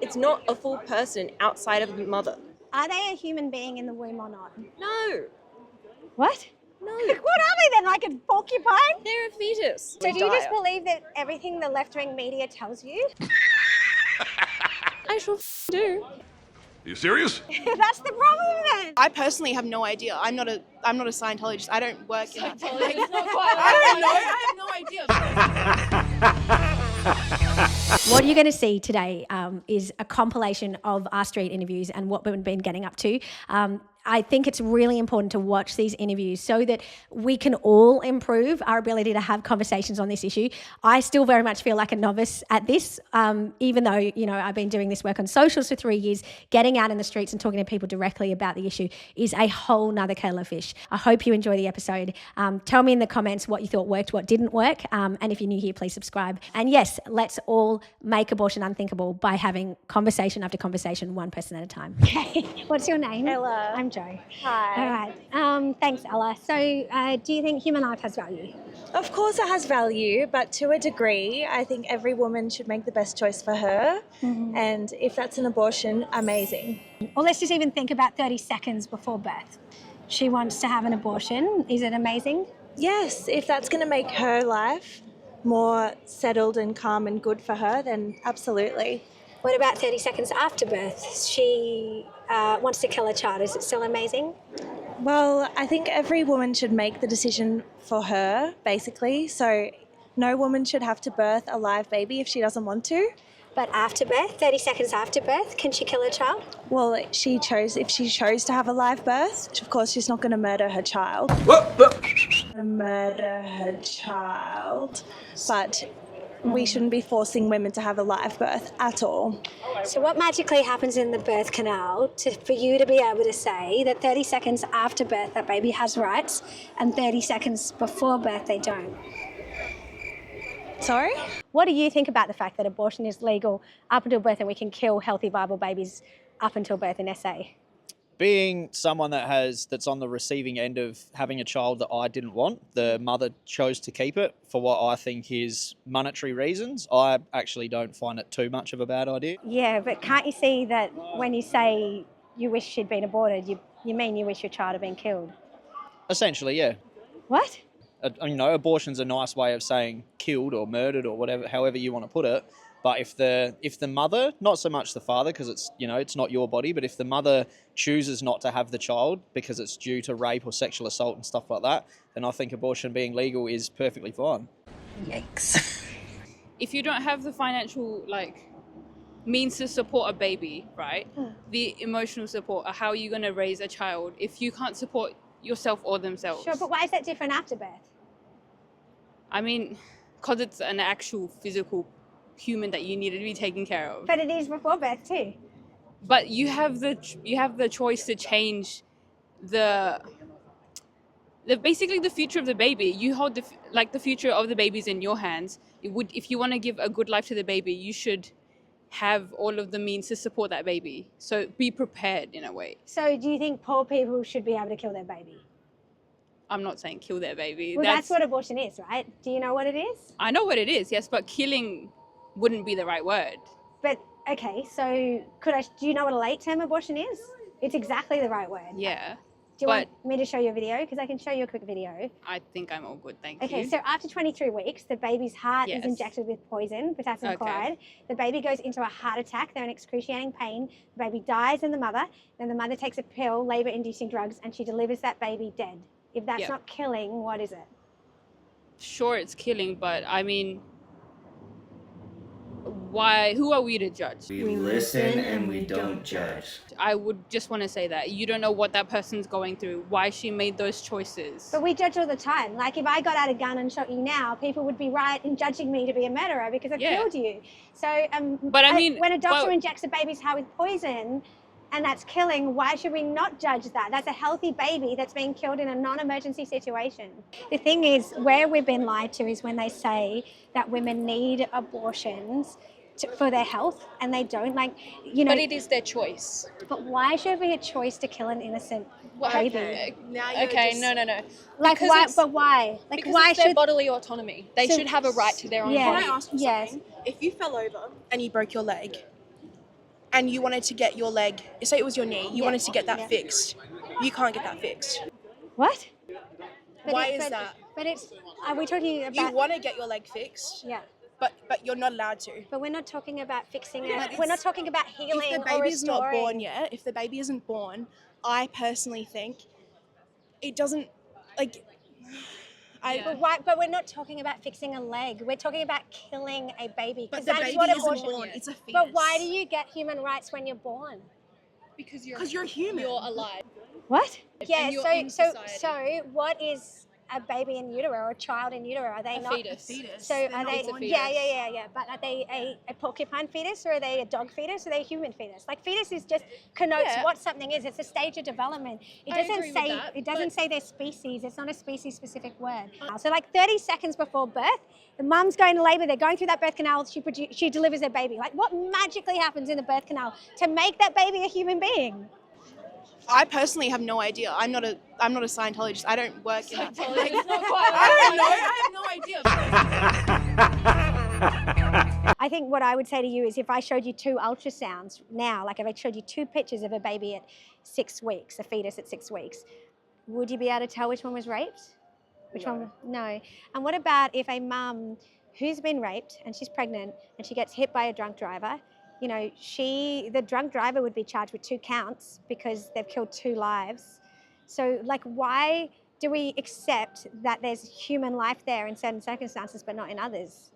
It's not a full person outside of the mother. Are they a human being in the womb or not? No. What? No. What are they then, like a porcupine? They're a fetus. So do you just believe that everything the left-wing media tells you? I sure do. Are you serious? That's the problem then. I personally have no idea. I'm not a Scientologist. I don't work in it. I have no idea. What you're going to see today is a compilation of our street interviews and what we've been getting up to. I think it's really important to watch these interviews so that we can all improve our ability to have conversations on this issue. I still very much feel like a novice at this, even though, I've been doing this work on socials for 3 years. Getting out in the streets and talking to people directly about the issue is a whole nother kettle of fish. I hope you enjoy the episode. Tell me in the comments what you thought worked, what didn't work. And if you're new here, please subscribe. And yes, let's all make abortion unthinkable by having conversation after conversation, one person at a time. Okay, what's your name? Ella. I'm Jo. Hi. All right. Thanks, Ella. So do you think human life has value? Of course it has value, but to a degree, I think every woman should make the best choice for her. And if that's an abortion, amazing. Or let's just even think about 30 seconds before birth. She wants to have an abortion. Is it amazing? Yes, if that's going to make her life more settled and calm and good for her, then absolutely. What about 30 seconds after birth? She wants to kill a child. Is it still amazing? Well, I think every woman should make the decision for her, basically. So no woman should have to birth a live baby if she doesn't want to. But after birth, 30 seconds after birth, can she kill a child? Well, if she chose to have a live birth, of course she's not going to murder her child. Murder her child. But we shouldn't be forcing women to have a live birth at all. So what magically happens in the birth canal for you to be able to say that 30 seconds after birth that baby has rights and 30 seconds before birth they don't? Sorry? What do you think about the fact that abortion is legal up until birth and we can kill healthy, viable babies up until birth in SA? Being someone that's on the receiving end of having a child that I didn't want, the mother chose to keep it for what I think is monetary reasons. I actually don't find it too much of a bad idea. Yeah, but can't you see that when you say you wish she'd been aborted, you mean you wish your child had been killed? Essentially, yeah. What? Abortion's a nice way of saying killed or murdered or whatever, however you want to put it. But if the mother, not so much the father, because it's not your body, but if the mother chooses not to have the child because it's due to rape or sexual assault and stuff like that, then I think abortion being legal is perfectly fine. Yikes. If you don't have the financial means to support a baby, right? The emotional support, how are you going to raise a child if you can't support yourself or themselves? Sure, but why is that different after birth? I mean, because it's an actual physical human that you need to be taken care of. But it is before birth too. But you have the choice to change basically the future of the baby. You hold the future of the baby's in your hands. If you want to give a good life to the baby, you should have all of the means to support that baby. So be prepared in a way. So do you think poor people should be able to kill their baby? I'm not saying kill their baby. Well, that's what abortion is, right? Do you know what it is? I know what it is, yes, but killing wouldn't be the right word. But, okay, so do you know what a late-term abortion is? It's exactly the right word. Yeah. Do you want me to show you a video? Because I can show you a quick video. I think I'm all good, thank you. Okay, so after 23 weeks, the baby's heart is injected with poison, potassium chloride. The baby goes into a heart attack. They're in excruciating pain. The baby dies in the mother. Then the mother takes a pill, labour-inducing drugs, and she delivers that baby dead. If that's not killing, what is it? Sure, it's killing, but I mean, who are we to judge? We listen and we don't judge. I would just want to say that. You don't know what that person's going through, why she made those choices. But we judge all the time. Like, if I got out a gun and shot you now, people would be right in judging me to be a murderer because I've killed you. So, but I mean, when a doctor injects a baby's heart with poison and that's killing, why should we not judge that? That's a healthy baby that's being killed in a non-emergency situation. The thing is, where we've been lied to is when they say that women need abortions for their health, and they don't. But it is their choice. But why should it be a choice to kill an innocent baby? No. Like, why? But why? Like, because why it's their bodily autonomy. They should have a right to their own body. Can I ask you something? If you fell over and you broke your leg, and you wanted to get your leg, say it was your knee, you wanted to get that Yeah. fixed. You can't get that fixed. What? Why is that? But it's. Are we talking about? You want to get your leg fixed, Yeah. but you're not allowed to. But we're not talking about fixing But it. We're it's- not talking about healing If the or baby's not restoring. born yet, if the baby isn't born, I personally think it doesn't, like, But why? But we're not talking about fixing a leg. We're talking about killing a baby. But 'cause the that's baby what isn't abortion born, is. it's a fetus. But why do you get human rights when you're born? Because you're human. You're alive. What? Yeah. you're So in society. so what is a baby in utero or a child in utero? Are they A not? fetus. So They're are not they? born Yeah, yet. yeah. But are they a porcupine fetus or are they a dog fetus or are they a human fetus? Like fetus is just connotes Yeah. what something is. It's a stage of development. It I doesn't agree with say that, it doesn't but- say their species. It's not a species specific word. So like 30 seconds before birth, the mum's going to labour. They're going through that birth canal. She delivers her baby. Like what magically happens in the birth canal to make that baby a human being? I personally have no idea. I'm not a Scientologist. I don't work in that. It's not quite I don't know. I have no idea. I think what I would say to you is if I showed you 2 ultrasounds now, like if I showed you 2 pictures of a baby at 6 weeks, a fetus at 6 weeks, would you be able to tell which one was raped? Which one? No. And what about if a mum who's been raped and she's pregnant and she gets hit by a drunk driver, you know, the drunk driver would be charged with 2 counts because they've killed 2 lives. So like why do we accept that there's human life there in certain circumstances but not in others?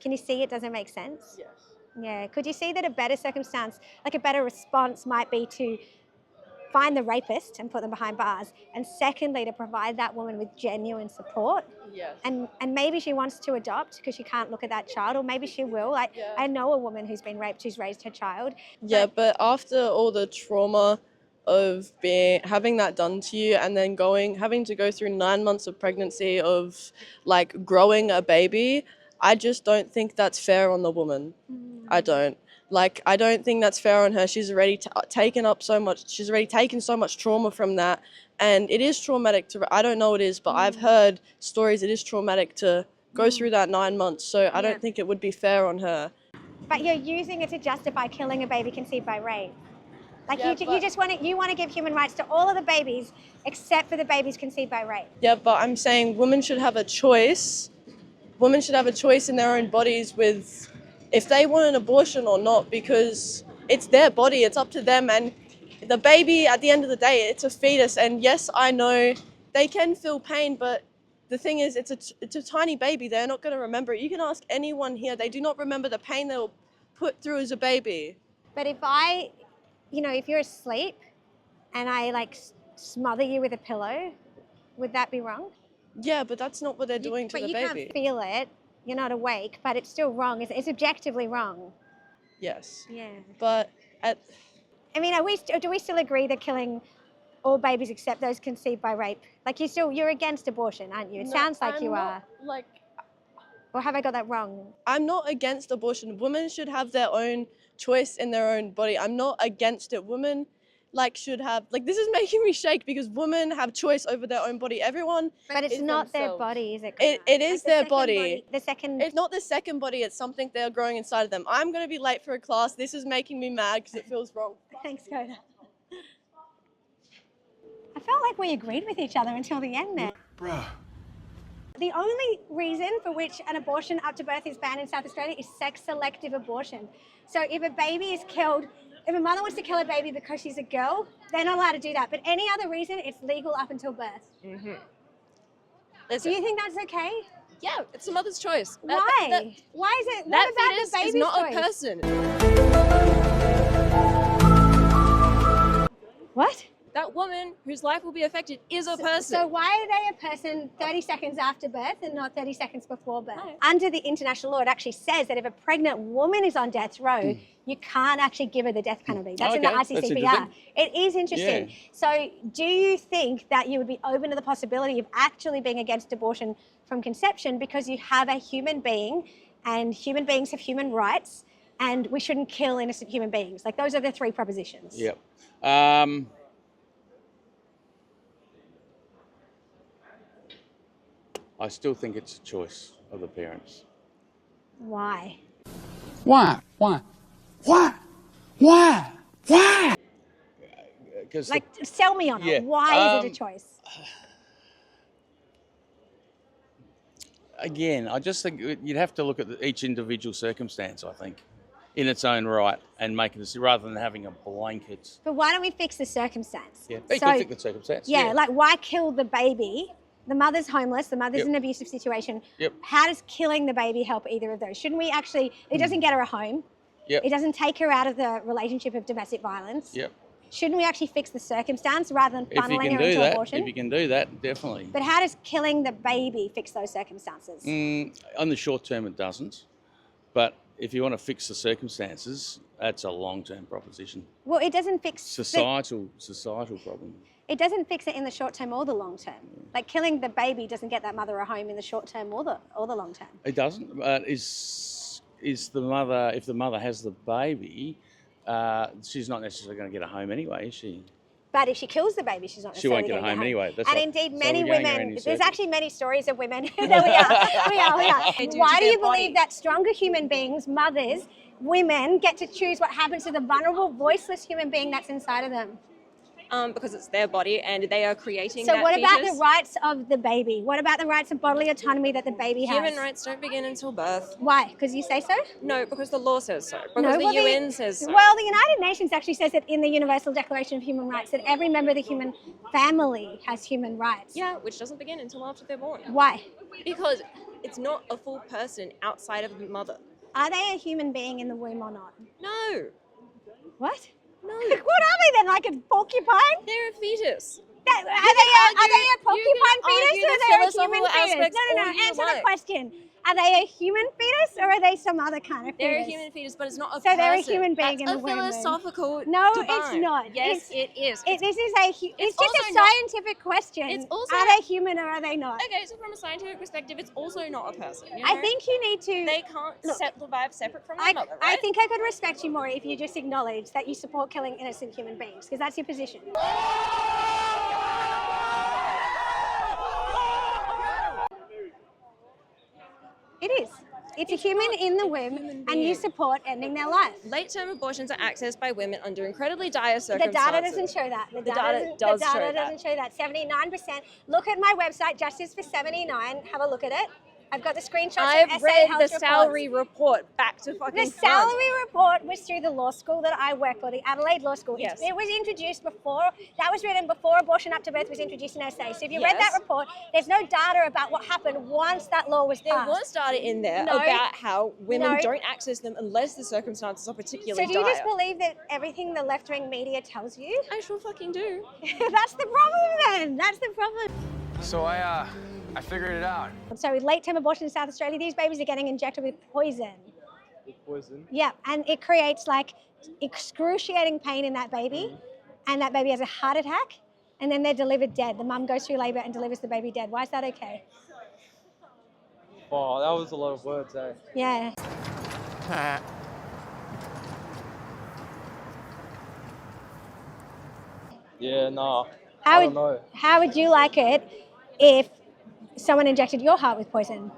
Can you see it doesn't make sense? Yes. Yeah. Could you see that a better circumstance, like a better response might be to find the rapist and put them behind bars, and secondly, to provide that woman with genuine support? Yes. And maybe she wants to adopt because she can't look at that child, or maybe she will. Like I know a woman who's been raped who's raised her child. Yeah, but after all the trauma of having that done to you and then having to go through 9 months of pregnancy of like growing a baby, I just don't think that's fair on the woman. I don't. Like, I don't think that's fair on her. She's already taken so much trauma from that. And it is traumatic I don't know it is, but I've heard stories it is traumatic to go through that 9 months. So I don't think it would be fair on her. But you're using it to justify killing a baby conceived by rape. Like Yeah, you just want to give human rights to all of the babies except for the babies conceived by rape. Yeah, but I'm saying women should have a choice. Women should have a choice in their own bodies with if they want an abortion or not, because it's their body, it's up to them. And the baby, at the end of the day, it's a fetus. And yes, I know they can feel pain, but the thing is, it's a tiny baby. They're not going to remember it. You can ask anyone here. They do not remember the pain they were put through as a baby. But if you're asleep and I like smother you with a pillow, would that be wrong? Yeah, but that's not what they're doing to the But you baby. can't feel it. You're not awake, but it's still wrong. It's objectively wrong. Yes, Yeah. but I mean, do we still agree that killing all babies except those conceived by rape? Like you're against abortion, aren't you? It sounds like you are. Or have I got that wrong? I'm not against abortion. Women should have their own choice in their own body. I'm not against it. Women should have this is making me shake because women have choice over their own body. Everyone, But it's is not their themselves. body, is it? It Connor? is the their second body. The second. It's not the second body. It's something they're growing inside of them. I'm gonna be late for a class. This is making me mad because it feels wrong. Thanks, Coda. I felt like we agreed with each other until the end there. Bruh. The only reason for which an abortion up to birth is banned in South Australia is sex-selective abortion. So if a baby is killed, if a mother wants to kill a baby because she's a girl, they're not allowed to do that. But any other reason, it's legal up until birth. Mm-hmm. Do you think that's okay? Yeah, it's the mother's choice. Why? Why is it? That What about fetus the baby's is not choice? a person. What? That woman whose life will be affected is a person. So why are they a person 30 seconds after birth and not 30 seconds before birth? Under the international law, it actually says that if a pregnant woman is on death row, you can't actually give her the death penalty. That's in the Okay, that's ICCPR. interesting. It is interesting. Yeah. So do you think that you would be open to the possibility of actually being against abortion from conception because you have a human being and human beings have human rights and we shouldn't kill innocent human beings? Like those are the 3 propositions. Yep. I still think it's a choice of the parents. Why? Why? Why? Why? Because Like, sell me on Yeah, it. Why is it a choice? again, I just think you'd have to look at each individual circumstance, I think, in its own right, and make a decision rather than having a blanket. But why don't we fix the circumstance? Yeah, you So, can think the circumstance. yeah, like why kill the baby? The mother's homeless, the mother's Yep. in an abusive situation. Yep. How does killing the baby help either of those? Shouldn't we actually, it doesn't get her a home. Yep. It doesn't take her out of the relationship of domestic violence. Yep. Shouldn't we actually fix the circumstance rather than If you funneling can her do into that, abortion? if you can do that, definitely. But how does killing the baby fix those circumstances? On the short term, it doesn't. But if you want to fix the circumstances, that's a long-term proposition. Well, it doesn't fix Societal problem. it doesn't fix it in the short term or the long term. Like killing the baby doesn't get that mother a home in the short term or the long term. It doesn't. But is the mother, if the mother has the baby, she's not necessarily going to get a home anyway, is she? But if she kills the baby, she's not She won't necessarily get a gonna home anyway. That's and right. indeed, So many we're going around women, in there's circles. actually many stories of women. There we are. They do Why to do their you body. believe that stronger human beings, mothers, women, get to choose what happens to the vulnerable, voiceless human being that's inside of them? Because it's their body and they are creating So that what about fetus. the rights of the baby? What about the rights of bodily autonomy that the baby has? Human rights don't begin until birth. Why? Because you say so? No, because the law says so. Because No, the well, UN says so. Well, the United Nations actually says that in the Universal Declaration of Human Rights that every member of the human family has human rights. Yeah, which doesn't begin until after they're born. Why? Because it's not a full person outside of the mother. Are they a human being in the womb or not? No. What? No. What are they then? Like a porcupine? They're a fetus. Are they a porcupine fetus argue or the are they a human philosophical fetus? aspects No, all you answer the like. question. Are they a human fetus or are they some other kind of fetus? They're a human fetus, but it's not a So person. they're a human being That's in the womb. a philosophical No, divide. it's not. Yes, it is. This is a. It's just also a not- scientific question. It's also are not- they human or are they not? Okay, so from a scientific perspective, it's also not a person. You I know? think you need to. they can't survive separate from I, their mother, I right? think I could respect you more if you just acknowledge that you support killing innocent human beings, because that's your position. It is. It's a human in the womb, and you being. support ending their life. Late-term abortions are accessed by women under incredibly dire The circumstances. data doesn't show that. The data does the data show that. doesn't show that. 79%. Look at my website, Justice for 79. Have a look at it. I've got the screenshots I've of SA read Health the reports. salary report back to fucking The front. salary report was through the law school that I work for, the Adelaide Law School. Yes. It was introduced before, that was written before abortion up to birth was introduced in SA. So if you read that Yes. report, there's no data about what happened once that law was There passed. was data in there No. about how women No. don't access them unless the circumstances are So particularly do you just dire. believe that everything the left-wing media tells you? I sure fucking do. That's the problem then. That's the problem. So I figured it out. So with late-term abortion in South Australia, these babies are getting injected with poison. Poison? Yeah, and it creates like excruciating pain in that baby, and that baby has a heart attack, and then they're delivered dead. The mum goes through labour and delivers the baby dead. Why is that okay? Oh, that was a lot of words, eh? Yeah. Yeah, nah. How I don't know. How would you like it if someone injected your heart with poison?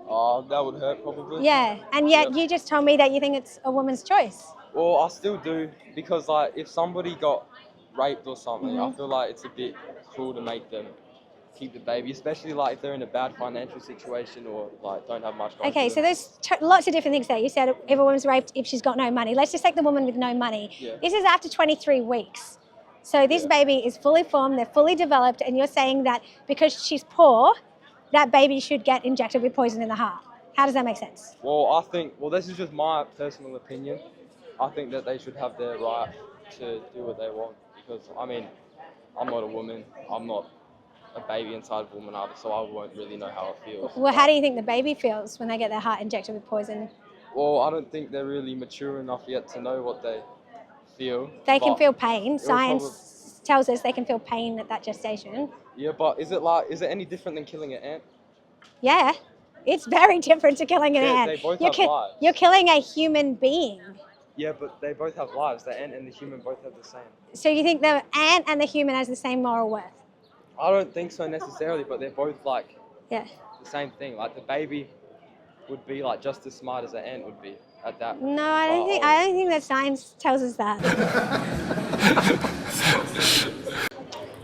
Oh, that would hurt probably. Yeah, and yet Yep. you just told me that you think it's a woman's choice. Well, I still do because like if somebody got raped or something, I feel like it's a bit cruel to make them keep the baby, especially like if they're in a bad financial situation or like don't have much. going Okay, for so them. there's lots of different things there. You said if a woman's raped, if she's got no money. Let's just take the woman with no money. Yeah. This is after 23 weeks. So this Yeah. baby is fully formed, they're fully developed, and you're saying that because she's poor, that baby should get injected with poison in the heart. How does that make sense? Well, I think this is just my personal opinion. I think that they should have their right to do what they want because I mean, I'm not a woman. I'm not a baby inside of a woman either, so I won't really know how it feels. Well, how do you think the baby feels when they get their heart injected with poison? Well, I don't think they're really mature enough yet to know what they feel. They can but- feel pain. it'll Science tells us they can feel pain at that gestation. Yeah, but is it any different than killing an ant? Yeah, it's very different to killing an They- ant. they both you're, have lives. you're killing a human being. Yeah, but they both have lives. The ant and the human both have the same. So you think the ant and the human has the same moral worth? I don't think so necessarily, but they're both like Yeah. the same thing. Like the baby would be like just as smart as the ant would be. at that. No, I don't think that science tells us that.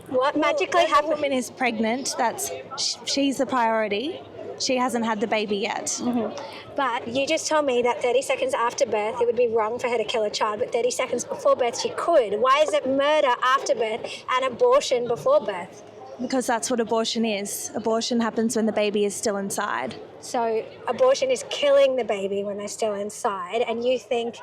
What magically When a happens? woman is pregnant, she's the priority. She hasn't had the baby yet. But you just told me that 30 seconds after birth, it would be wrong for her to kill a child, but 30 seconds before birth, she could. Why is it murder after birth and abortion before birth? Because that's what abortion is. Abortion happens when the baby is still inside. So abortion is killing the baby when they're still inside, and you think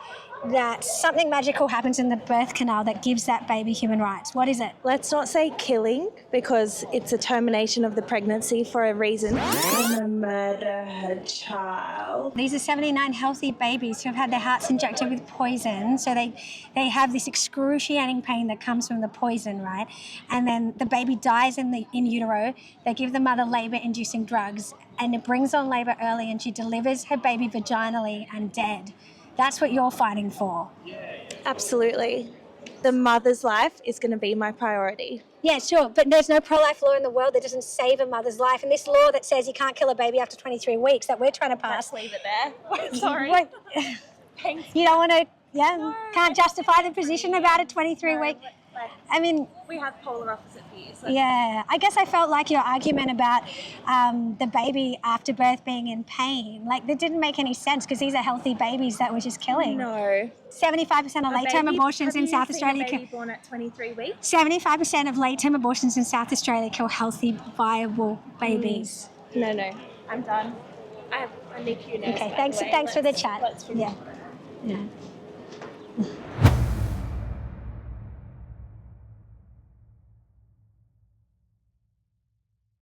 that something magical happens in the birth canal that gives that baby human rights. What is it? Let's not say killing, because it's a termination of the pregnancy for a reason. Murder her child. These are 79 healthy babies who have had their hearts injected with poison, so they have this excruciating pain that comes from the poison, right? And then the baby dies in utero. They give the mother labour-inducing drugs, and it brings on labour early, and she delivers her baby vaginally and dead. That's what you're fighting for. Absolutely. The mother's life is going to be my priority. Yeah, sure, but there's no pro-life law in the world that doesn't save a mother's life. And this law that says you can't kill a baby after 23 weeks that we're trying to pass. Let's leave it there. Sorry. What? You don't want to, can't justify the position about a 23-week. I mean, we have polar opposite views. yeah, I guess I felt like your argument about the baby after birth being in pain, like that didn't make any sense because these are healthy babies that we're just killing. No. 75% of late-term abortions in South Australia Have you seen a baby born at 23 weeks? 75% of late-term abortions in South Australia kill healthy, viable babies. No. I'm done. I have a NICU nurse. Okay, thanks for the chat. Yeah.